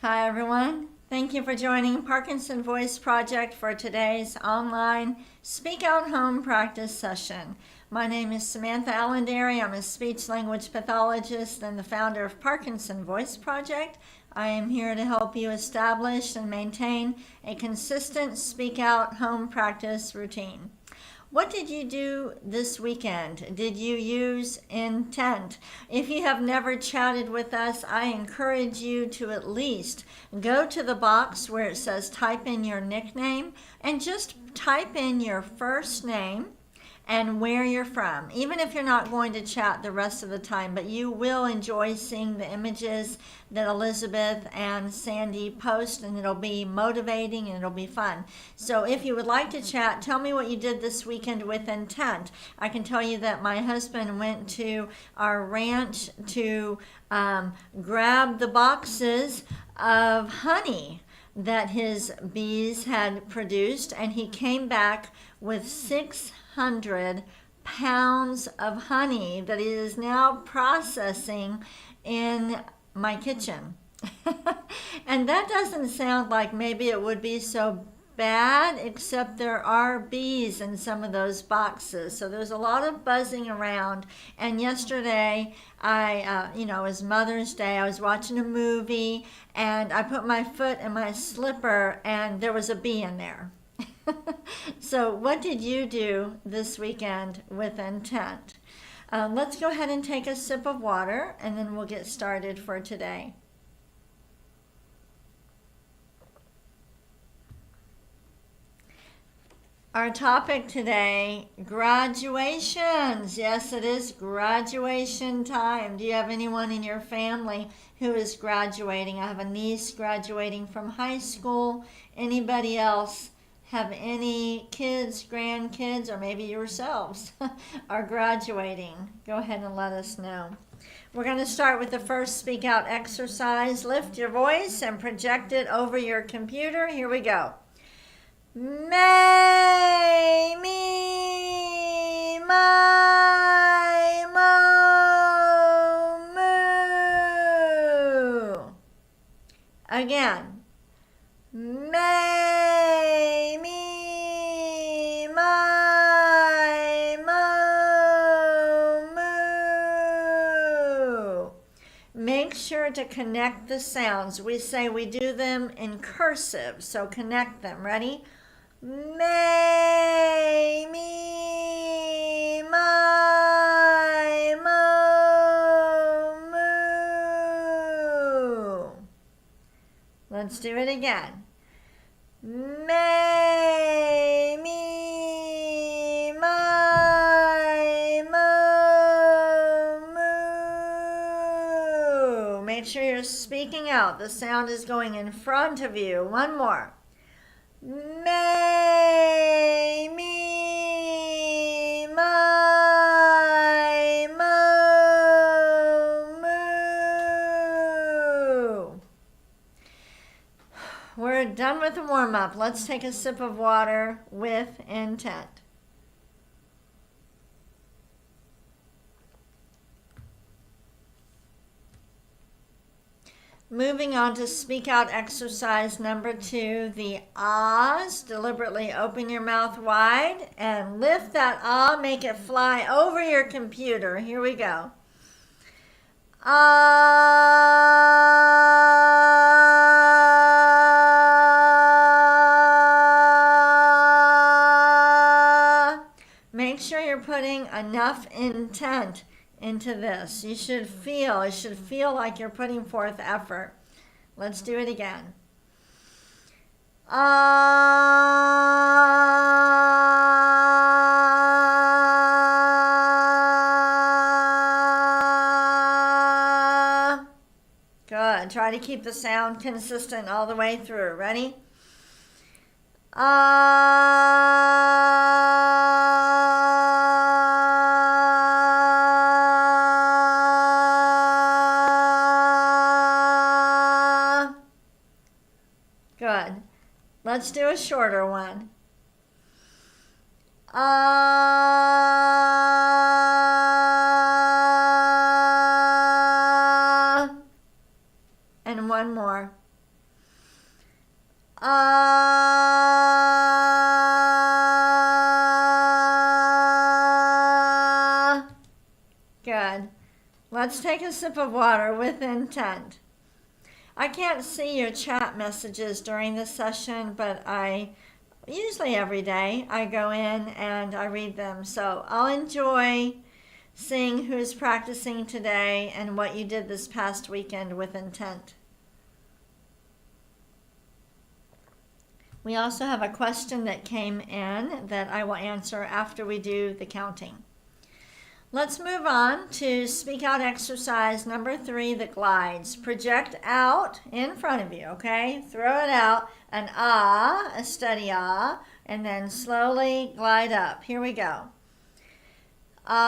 Hi, everyone. Thank you for joining Parkinson Voice Project for today's online Speak Out Home practice session. My name is Samantha Allendary. I'm a speech language pathologist and the founder of Parkinson Voice Project. I am here to help you establish and maintain a consistent Speak Out Home practice routine. What did you do this weekend? Did you use intent? If you have never chatted with us, I encourage you to at least go to the box where it says type in your nickname and just type in your first name and where you're from, even if you're not going to chat the rest of the time, but you will enjoy seeing the images that Elizabeth and Sandy post, and it'll be motivating and it'll be fun. So if you would like to chat, tell me what you did this weekend with intent. I can tell you that my husband went to our ranch to grab the boxes of honey that his bees had produced, and he came back with 600 pounds of honey that he is now processing in my kitchen. And that doesn't sound like maybe it would be so bad, except there are bees in some of those boxes. So there's a lot of buzzing around. And yesterday, it was Mother's Day. I was watching a movie and I put my foot in my slipper and there was a bee in there. So what did you do this weekend with intent? Let's go ahead and take a sip of water and then we'll get started for today. Our topic today, graduations. Yes, it is graduation time. Do you have anyone in your family who is graduating? I have a niece graduating from high school. Anybody else have any kids, grandkids, or maybe yourselves are graduating? Go ahead and let us know. We're going to start with the first speak out exercise. Lift your voice and project it over your computer. Here we go. May, me, my, mo, moo. Again. May, me, my, mo, moo. Make sure to connect the sounds. We say we do them in cursive, so connect them. Ready? May, me, my, mo, moo. Let's do it again. May, me, my, mo, moo. Make sure you're speaking out. The sound is going in front of you. One more. May, me, my, mo, moo. We're done with the warm-up. Let's take a sip of water with intent. Moving on to speak out exercise number 2, the ahs. Deliberately open your mouth wide and lift that ah, make it fly over your computer. Here we go. Ah. Make sure you're putting enough intent into this. It should feel like you're putting forth effort. Let's do it again. Good. Try to keep the sound consistent all the way through. Ready? Good. Let's do a shorter one. And one more. Good. Let's take a sip of water with intent. I can't see your chat messages during the session, but usually every day I go in and I read them. So I'll enjoy seeing who's practicing today and what you did this past weekend with intent. We also have a question that came in that I will answer after we do the counting. Let's move on to speak out exercise number 3, the glides. Project out in front of you, okay? Throw it out, an ah, a steady ah, and then slowly glide up. Here we go. Ah,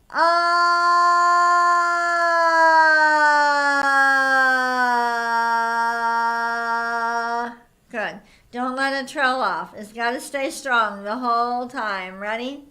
ah. Good. Don't let it trail off. It's got to stay strong the whole time. Ready?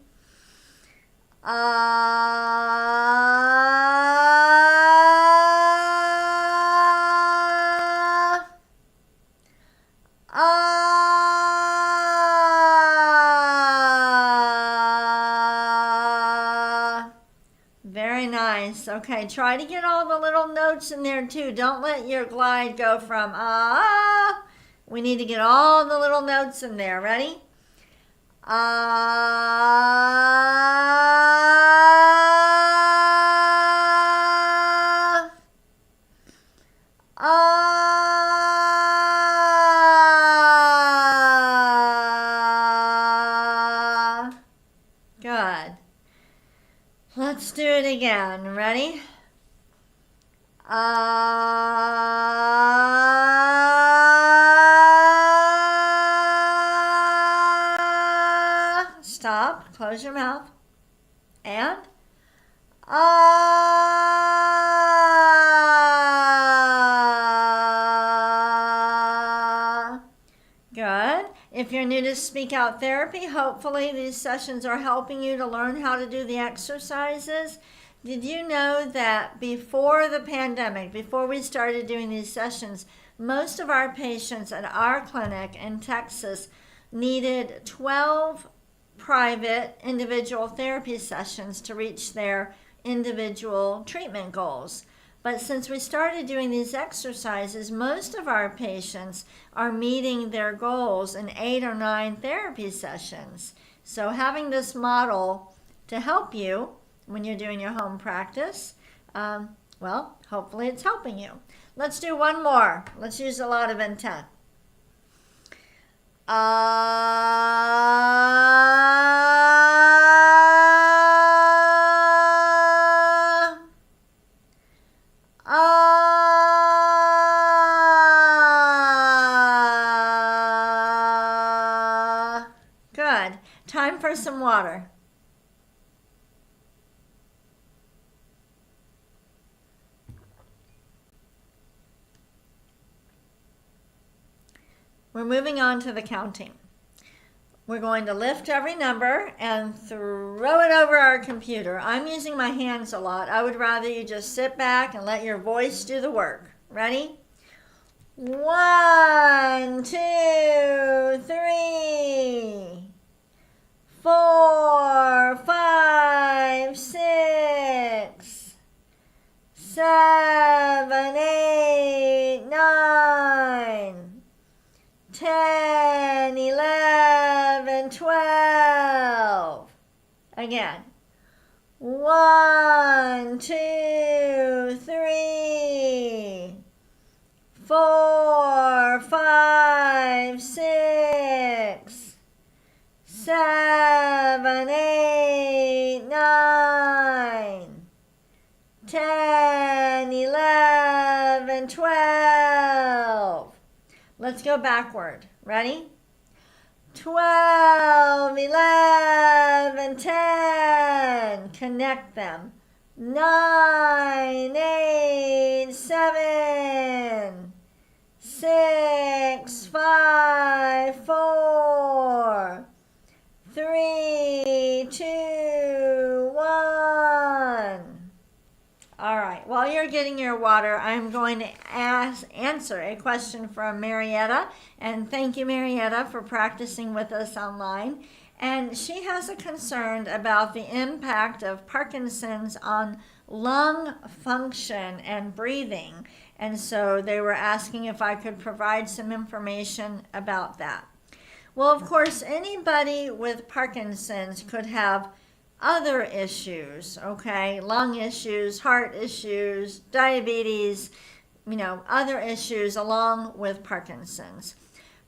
Very nice. Okay, try to get all the little notes in there too. Don't let your glide go from ah. We need to get all the little notes in there. Ready? Ah. Ah. Good. Let's do it again. Ready? Stop. Close your mouth. And good. If you're new to Speak Out Therapy, hopefully these sessions are helping you to learn how to do the exercises. Did you know that before the pandemic, before we started doing these sessions, most of our patients at our clinic in Texas needed 12 private individual therapy sessions to reach their individual treatment goals. But since we started doing these exercises, most of our patients are meeting their goals in 8 or 9 therapy sessions. So having this model to help you when you're doing your home practice, well, hopefully it's helping you. Let's do one more. Let's use a lot of intent. Good. Time for some water. We're moving on to the counting. We're going to lift every number and throw it over our computer. I'm using my hands a lot. I would rather you just sit back and let your voice do the work. Ready? 1, 2, 3, 4, 5, 6, 7, 8, 9, 10, 11, 12. Again. 1, 2, 3, 4, 5, 6, 7, 8, 9, 10, 11, 12. Let's go backward. Ready? 12, 11, 10. Connect them. 9, 8, 7, 6, 5, 4, 3, 2, 1. All right. While you're you're getting your water, I'm going to answer a question from Marietta. And thank you, Marietta, for practicing with us online. And she has a concern about the impact of Parkinson's on lung function and breathing. And so they were asking if I could provide some information about that. Well, of course, anybody with Parkinson's could have other issues, okay? Lung issues, heart issues, diabetes, other issues along with Parkinson's.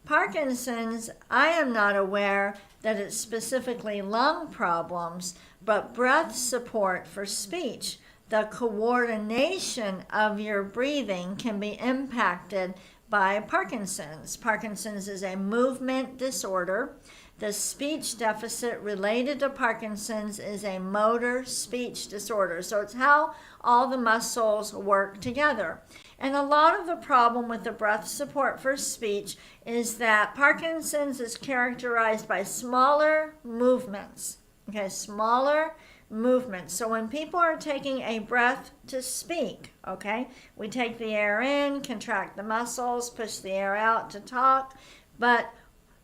Parkinson's, I am not aware that it's specifically lung problems, but breath support for speech. The coordination of your breathing can be impacted by Parkinson's. Parkinson's is a movement disorder. The speech deficit related to Parkinson's is a motor speech disorder. So it's how all the muscles work together. And a lot of the problem with the breath support for speech is that Parkinson's is characterized by smaller movements. Okay, smaller movements. So when people are taking a breath to speak, okay, we take the air in, contract the muscles, push the air out to talk, but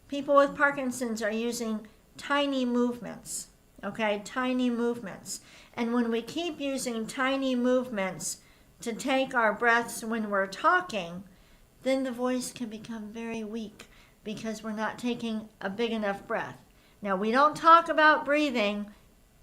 people with Parkinson's are using tiny movements, okay, tiny movements. And when we keep using tiny movements to take our breaths when we're talking, then the voice can become very weak because we're not taking a big enough breath. Now, we don't talk about breathing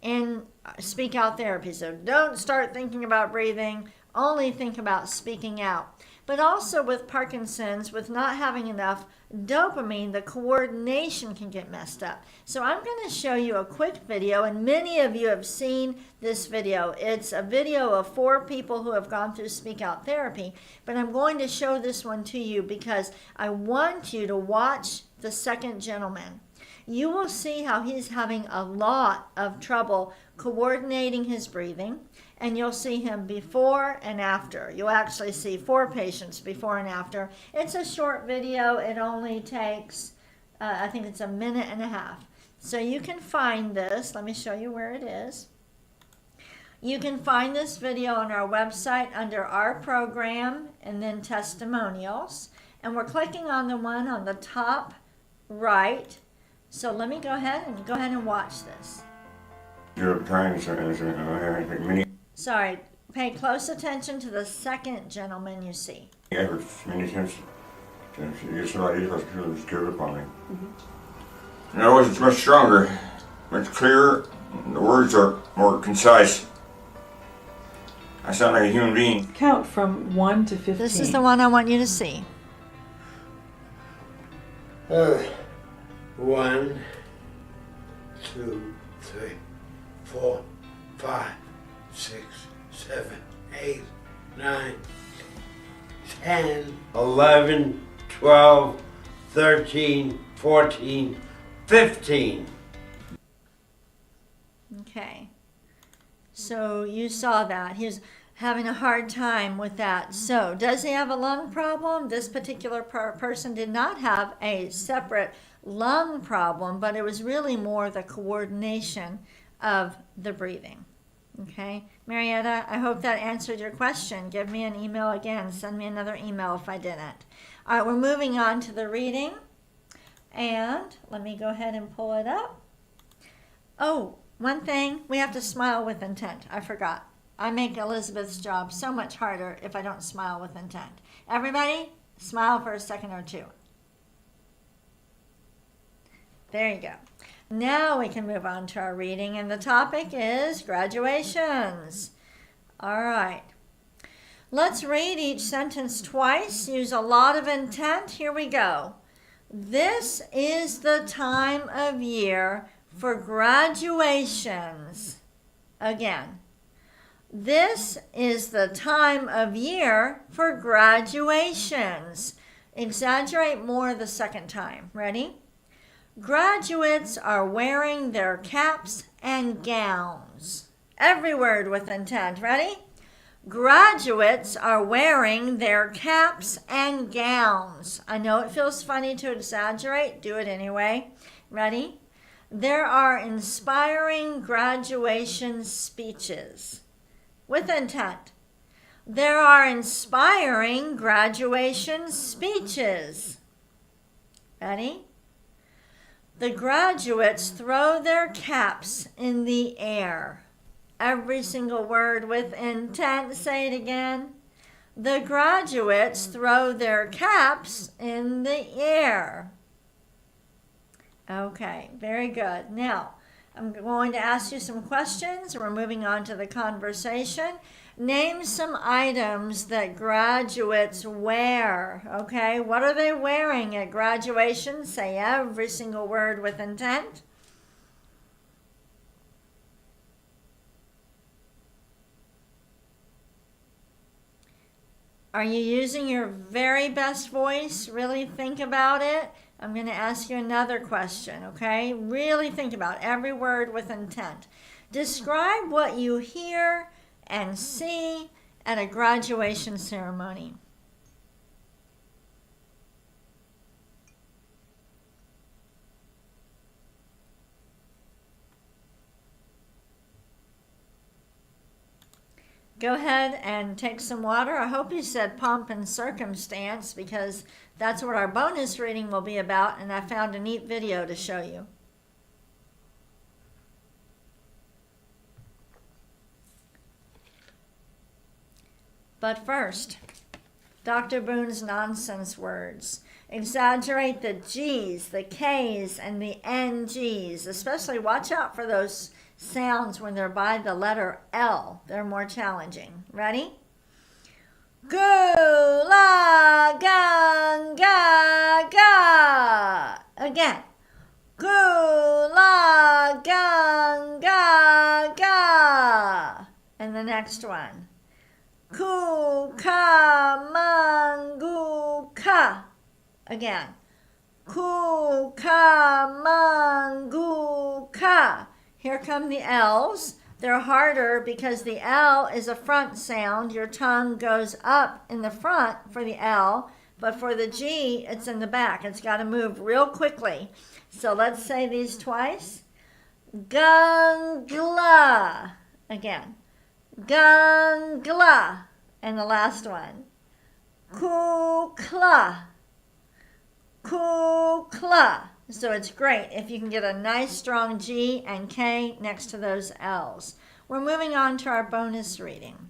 in speak out therapy, so don't start thinking about breathing, only think about speaking out. But also with Parkinson's, with not having enough dopamine, the coordination can get messed up. So I'm going to show you a quick video, and many of you have seen this video. It's a video of 4 people who have gone through speak out therapy, but I'm going to show this one to you because I want you to watch the second gentleman. You will see how he's having a lot of trouble coordinating his breathing, and you'll see him before and after. You'll actually see 4 patients before and after. It's a short video. It only takes, I think it's 1.5 minutes. So you can find this. Let me show you where it is. You can find this video on our website under our program and then testimonials. And we're clicking on the one on the top right. So let me go ahead and watch this. Sorry, pay close attention to the second gentleman you see. Many times, it's not easy to give up on me. In other words, it's much stronger, much clearer. The words are more concise. I sound like a human being. Count from 1 to 15. This is the one I want you to see. 1, 2, 3, 4, 5, 6, 7, 8, 9, 10, 11, 12, 13, 14, 15. Okay. So you saw that. He was having a hard time with that. So does he have a lung problem? This particular person did not have a separate lung problem, but it was really more the coordination of the breathing. Okay, Marietta, I hope that answered your question. Give me an email again. Send me another email if I didn't. All right, we're moving on to the reading. And let me go ahead and pull it up. Oh, one thing, we have to smile with intent. I forgot. I make Elizabeth's job so much harder if I don't smile with intent. Everybody, smile for a second or two. There you go. Now we can move on to our reading, and the topic is graduations. All right. Let's read each sentence twice. Use a lot of intent. Here we go. This is the time of year for graduations. Again. This is the time of year for graduations. Exaggerate more the second time. Ready? Graduates are wearing their caps and gowns. Every word with intent. Ready? Graduates are wearing their caps and gowns. I know it feels funny to exaggerate. Do it anyway. Ready? There are inspiring graduation speeches. With intent. There are inspiring graduation speeches. Ready? The graduates throw their caps in the air. Every single word with intent. Say it again. The graduates throw their caps in the air. Okay, very good. Now, I'm going to ask you some questions. We're moving on to the conversation. Name some items that graduates wear. Okay, what are they wearing at graduation? Say every single word with intent. Are you using your very best voice? Really think about it. I'm going to ask you another question, okay? Really think about every word with intent. Describe what you hear and see at a graduation ceremony. Go ahead and take some water. I hope you said pomp and circumstance because that's what our bonus reading will be about, and I found a neat video to show you. But first, Dr. Boone's nonsense words. Exaggerate the G's, the K's, and the NG's. Especially watch out for those sounds when they're by the letter L. They're more challenging. Ready? Gula ganga ga. Again. Gula ganga ga. And the next one. Kukamanguka. Again. Kukamanguka. Here come the L's. They're harder because the L is a front sound. Your tongue goes up in the front for the L, but for the G, it's in the back. It's got to move real quickly. So let's say these twice. Gungla. Again. Gungla. And the last one. Kukla. Kukla. So it's great if you can get a nice strong G and K next to those L's. We're moving on to our bonus reading.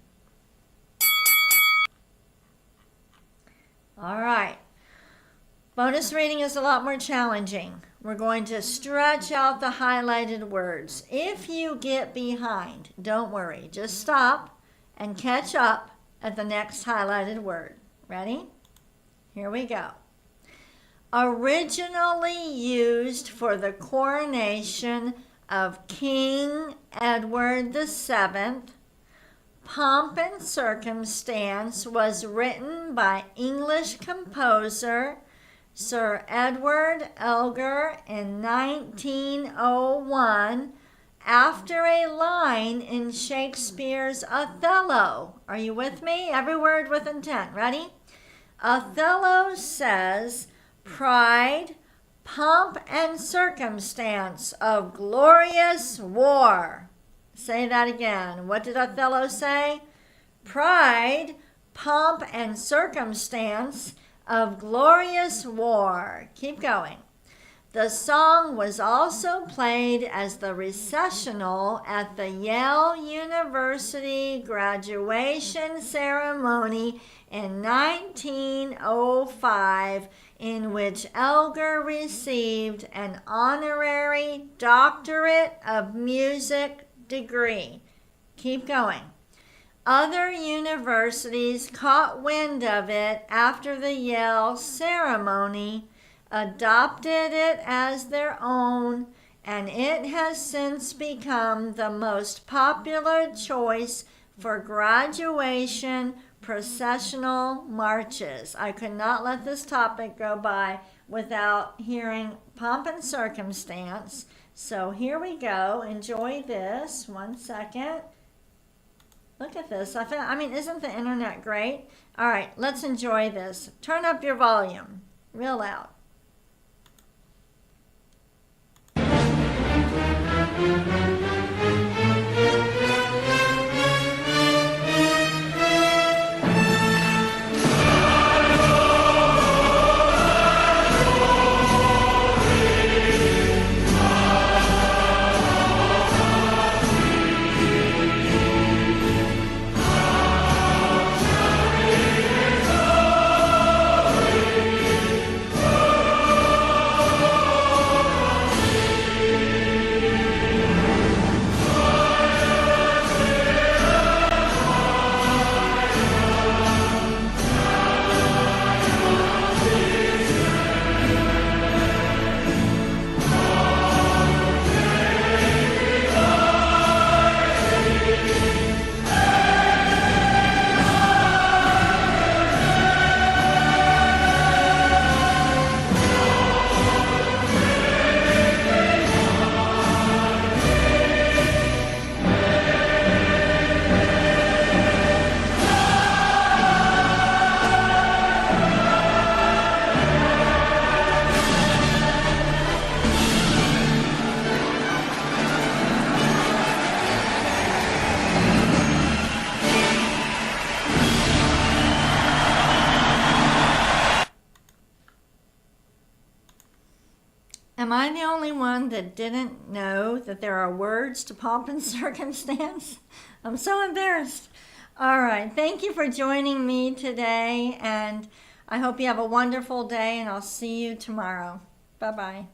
All right. Bonus reading is a lot more challenging. We're going to stretch out the highlighted words. If you get behind, don't worry. Just stop and catch up at the next highlighted word. Ready? Here we go. Originally used for the coronation of King Edward VII, Pomp and Circumstance was written by English composer Sir Edward Elgar in 1901 after a line in Shakespeare's Othello. Are you with me? Every word with intent. Ready? Othello says, pride, pomp, and circumstance of glorious war. Say that again. What did Othello say? Pride, pomp, and circumstance of glorious war. Keep going. The song was also played as the recessional at the Yale University graduation ceremony in 1905, in which Elgar received an honorary doctorate of music degree. Keep going. Other universities caught wind of it after the Yale ceremony, adopted it as their own, and it has since become the most popular choice for graduation processional marches. I could not let this topic go by without hearing pomp and circumstance. So here we go. Enjoy this. 1 second. Look at this. Isn't the internet great? All right, let's enjoy this. Turn up your volume real loud. Am I the only one that didn't know that there are words to pomp and circumstance? I'm so embarrassed. All right, thank you for joining me today, and I hope you have a wonderful day, and I'll see you tomorrow. Bye-bye.